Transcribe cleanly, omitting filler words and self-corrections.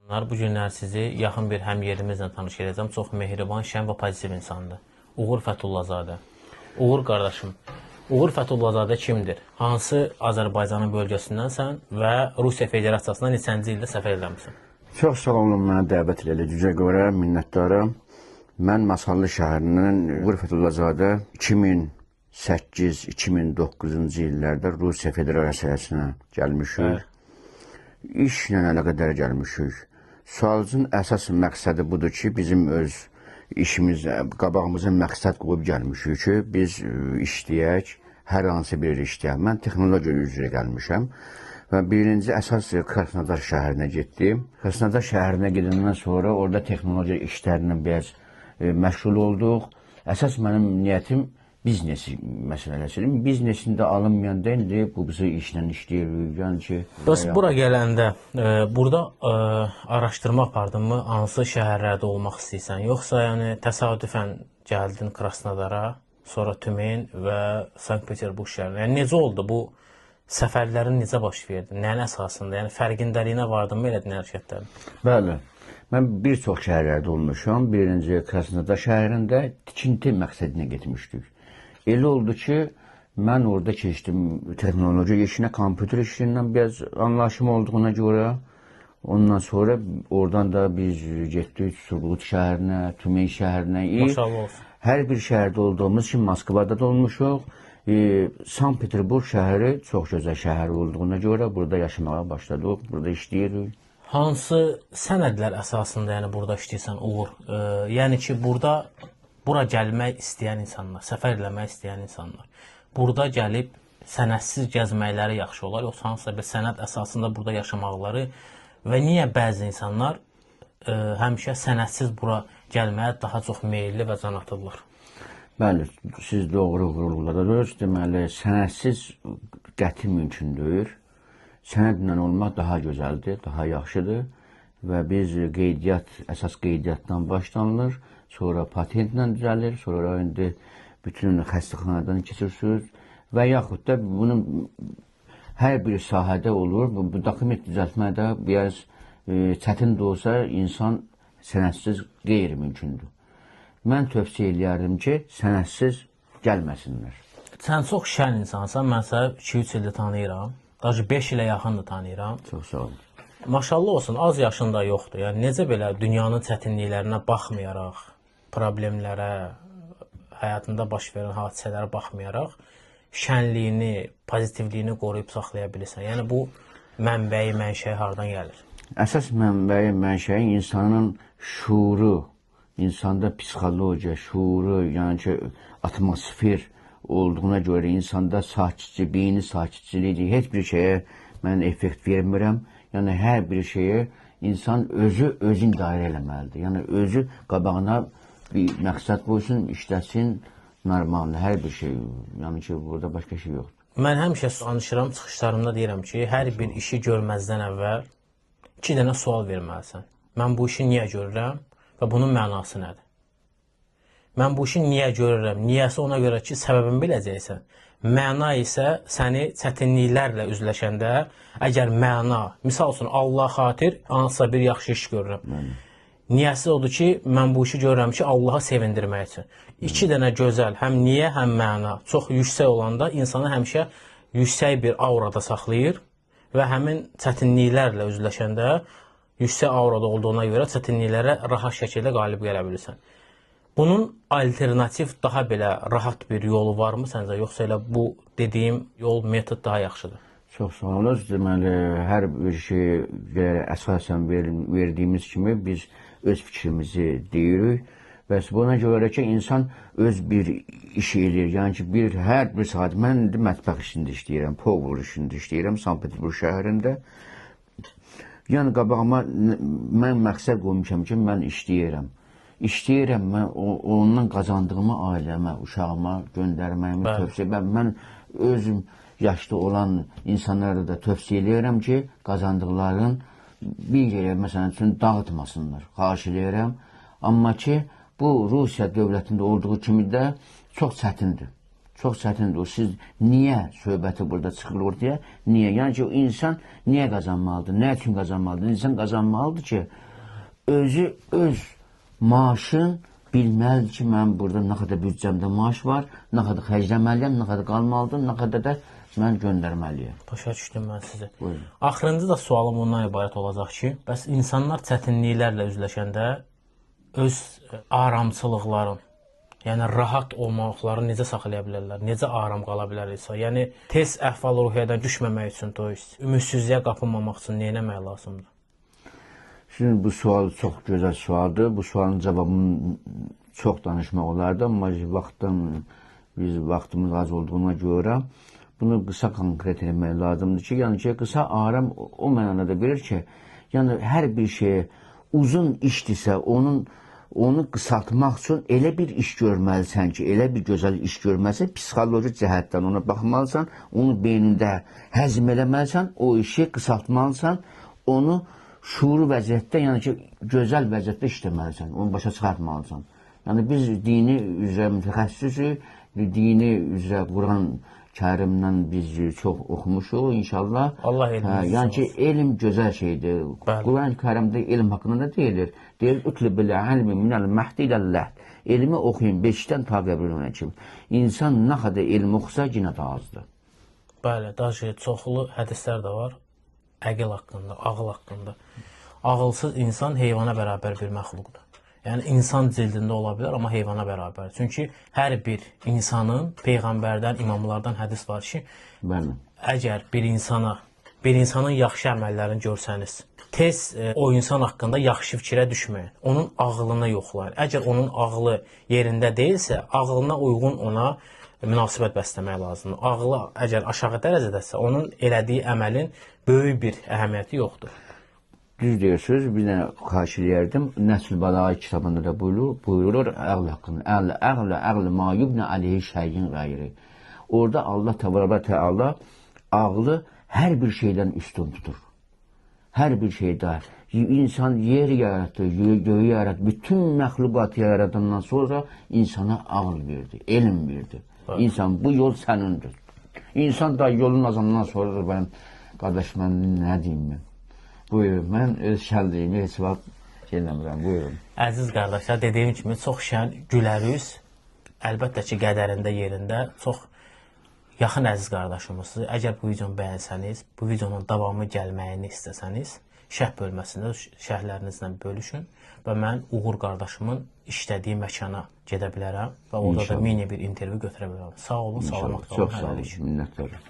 Bu günlər sizi yaxın bir həmyerimizlə tanış edəcəm. Çox mehriban, şən və pozitiv insandır. Uğur Fəthullazadə. Uğur qardaşım, Uğur Fəthullazadə kimdir? Hansı Azərbaycanın bölgəsindənsən və Rusiya Federasiyasına neçənci ildə səfər eləmişsən? Çox sağ olun, mənə dəvət elədiyinizə görə minnətdaram. Mən Masallı şəhərinin Uğur Fəthullazadə 2008-2009-cu illərdə Rusiya Federasiyasına gəlmişik. İşlə əlaqədar gəlmişik. Sualcının əsas məqsədi budur ki, bizim öz işimiz, qabağımıza məqsəd qoyub gəlmişik ki, biz işləyək, hər hansı bir işləyək. Mən texnologiya üzrə gəlmişəm və birinci əsas Krasnodar şəhərinə getdim. Krasnodar şəhərinə gedəndən sonra orada texnologiya işlərinə biraz məşğul olduq. Əsas mənim niyyətim biznes məsələsidir. Biznesində alınmayanda indi bu bizi işlə işləyirik. Yəni ki, bəs bura gələndə burada araşdırma apardın mı? Hansı şəhərlərdə olmaq istəyirsən? Yoxsa yəni təsadüfən gəldin Krasnodara, sonra Tümen və Sankt-Peterburq şəhərinə? Yəni necə oldu bu səfərlərin, necə baş verdi? Nəyin əsasında? Yəni fərqindəliyinə vardın mı elədin hərəkətlərin? Bəli. Mən bir çox şəhərlərdə olmuşam. Birinci Krasnodar şəhərində tikinti məqsədinə getmişdik. Elə oldu ki, mən orada keçdim texnologiya işinə, kompüter işindən biraz anlaşım olduğuna görə. Ondan sonra oradan da biz getdik Surgut şəhərinə, Tümen şəhərinə. Maşallah olsun. Hər bir şəhərdə olduğumuz kimi Moskvada da olmuşuq. Sankt-Peterburq şəhəri çox gözəl şəhər olduğuna görə burada yaşamağa başladıq, burada işləyirik. Hansı sənədlər əsasında yəni burada işləyirsən Uğur? Yəni ki, bura gəlmək istəyən insanlar, səfər eləmək istəyən insanlar, burada gəlib sənədsiz gəzməkləri yaxşı olar, yoxsa hansısa bir sənəd əsasında burada yaşamaqları və niyə bəzi insanlar həmişə sənədsiz bura gəlməyə daha çox meyilli və can atırlar? Bəli, siz doğru vurguladınız. Deməli, sənədsiz qəti mümkün deyil. Sənədlə olmaq daha gözəldir, daha yaxşıdır və biz əsas qeydiyyatdan başlanılır. Sonra patentlə düzəlir, sonra indi bütün xəstəxanadan keçirsiniz və yaxud da bunun hər bir sahədə olur. Bu dokument düzəltmək də biraz çətin də olsa insan sənədsiz qeyri-mümkündür. Mən tövsiyə eləyərdim ki, sənədsiz gəlməsinlər. Sən çox şən insansan, mən səni 2-3 ildir tanıyıram. Daha 5 ilə yaxındır tanıyıram. Çox sağ olun. Maşallah olsun, az yaşında yoxdur. Yəni necə belə dünyanın çətinliklərinə baxmayaraq, problemlərə, həyatında baş verən hadisələrə baxmayaraq, şənliyini, pozitivliyini qoruyub saxlaya bilirsən. Yəni bu mənbəyi, mənşəyi hardan gəlir? Əsas mənbəyi, mənşəyi insanın şuuru, insanda psixologiya, şuuru, yəni ki, atmosfer olduğuna görə insanda sakitçi, beyni sakitçilidir. Heç bir şeyə mən effekt vermirəm. Yəni hər bir şeyə insan özün dairə eləməlidir. Yəni özü qabağına bir məqsəd qoysun, işləsin, normaldır, hər bir şey. Yəni ki, burada başqa şey yoxdur. Mən həmişə danışıram, çıxışlarımda deyirəm ki, hər bir işi görməzdən əvvəl 2 dənə sual verməlisən. Mən bu işi niyə görürəm və bunun mənası nədir? Mən bu işi niyə görürəm? Niyəsi ona görə ki, səbəbini biləcəksən. Məna isə səni çətinliklərlə üzləşəndə, əgər məna, misal üçün Allah xatir, hansısa bir yaxşı iş görürəm. Niyəsi odur ki, mən bu işi görürəm ki, Allahı sevindirmək üçün. 2 dənə gözəl, həm niyə, həm məna çox yüksək olanda insanı həmişə yüksək bir aurada saxlayır və həmin çətinliklərlə üzləşəndə yüksək aurada olduğuna görə çətinliklərə rahat şəkildə qalib gələ bilirsən. Bunun alternativ, daha belə rahat bir yolu varmı səncə, yoxsa elə bu dediyim yol, metod daha yaxşıdır? Çox sağ olun. Deməli, hər bir şey əsasən verdiyimiz kimi biz öz fikrimizi deyirik. Bəs buna görə ki, insan öz bir iş eləyir. Yəni ki, hər bir saat, mən indi mətbəx işində işləyirəm, povur işində işləyirəm, Sankt-Peterburq şəhərində. Yəni, qabağıma mən məqsəd qoymuşam ki, mən işləyirəm. İşləyirəm, mən ondan qazandığımı ailəmə, uşağıma göndərməyimi tövsiyə edirəm. Mən özüm yaşlı olan insanlara da tövsiyə edirəm ki, qazandıqlarını bir yerə, məsələn üçün, dağıtmasınlar, xahiş edirəm. Amma ki, bu Rusiya dövlətində olduğu kimi də çox çətindir. Çox çətindir o. Siz niyə söhbəti burada çıxır ortaya? Niyə? Yəni ki, o insan niyə qazanmalıdır? Nə üçün qazanmalıdır? İnsan qazanmalıdır ki, özü öz maaşın bilməlidir ki, mən burada nə qədər büdcəmdə maaş var, nə qədər xərcləməliyəm, nə qədər qalmalıdır, nə qədər də mən göndərməliyəm. Başa düşdüm mən sizi. Buyurun. Axırıncı da sualım ondan ibarət olacaq ki, bəs insanlar çətinliklərlə üzləşəndə öz aramçılıqların, yəni rahat olmaqlarını necə saxlaya bilərlər? Necə aram qala bilərsə? Yəni tez əhval-ruhiyyədən düşməmək üçün, ümidsizliyə qapılmamaq üçün nə etmək lazımdır? Şimdi bu sual çox gözəl sualdır. Bu sualın cavabını çox danışmaq olardı, amma vaxtımız az olduğuna görə bunu qısa konkret etmək lazımdır ki, yəni ki, qısa aram o mənada verir ki, yəni hər bir şey uzun işdirsə, onu qısaltmaq üçün elə bir iş görməlisən ki, elə bir gözəl iş görməlisən, psixoloji cəhətdən ona baxmalısan, onu beynində həzm eləməlisən, o işi qısaltmalısan, onu şuuru vəziyyətdə, yəni ki, gözəl vəziyyətdə işləməlisən, onu başa çıxartmalısan. Yəni biz dini üzrə mütəxəssisik, dini üzrə Quran Kərimdən biz çox oxumuşuq inşallah. Allah elmimiz yəni ki, elm gözəl şeydir. Quran Kərimdə elm haqqında da deyilir. Deyir, "Ütlü bil ilmi minəl məhdi iləlləh." Elmi oxuyun 5-dən ta qəbrinə kimi. İnsan nə qədər elm oxusa yenə də azdır. Bəli, daha çoxlu hədislər də var. Əql haqqında, ağıl haqqında. Ağılsız insan heyvana bərabər bir məxluqdur. Yəni, insan cildində ola bilər, amma heyvana bərabər. Çünki hər bir insanın, peyğəmbərdən, imamlardan hədis var ki, Bəli. əgər bir insanın yaxşı əməllərini görsəniz, tez o insan haqqında yaxşı fikrə düşməyin. Onun ağlını yoxlayın. Əgər onun ağlı yerində deyilsə, ağlına uyğun ona münasibət bəsləmək lazımdır. Ağlı əgər aşağı dərəcədəsə, onun elədiyi əməlin böyük bir əhəmiyyəti yoxdur. Düz deyirsiniz, bir dənə xahiş edərdim. Nəsl Bəlağı kitabında da buyurur ağl haqqında. Ağl ma yubna aleyhi şeyin qayri. Orada Allah Teala ağlı hər bir şeydən üstün tutur. Hər bir şeydə. İnsan yer yaratdı, göğü yaratdı. Bütün məxluqatı yaradandan sonra insana ağıl verdi, elm verdi. İnsan bu yol sənindir. İnsan da yolun azamdan sonra mən, qardaş, mən nə deyim mən? Buyurun, mən öz şəldiyimi heç vaxt eləmirəm, buyurun. Əziz qardaşlar, dediyim kimi çox şən, gülərüz, əlbəttə ki, qədərində, yerində çox yaxın əziz qardaşımızdır. Əgər bu videonu bəyənsəniz, bu videonun davamı gəlməyini istəsəniz, şərh bölməsində şərhlərinizlə bölüşün və mən Uğur qardaşımın işlədiyi məkana gedə bilərəm və orada da mini bir intervyu götürə bilərəm. Sağ olun, salamat qalın. Çox sağ olun, minnətdarım.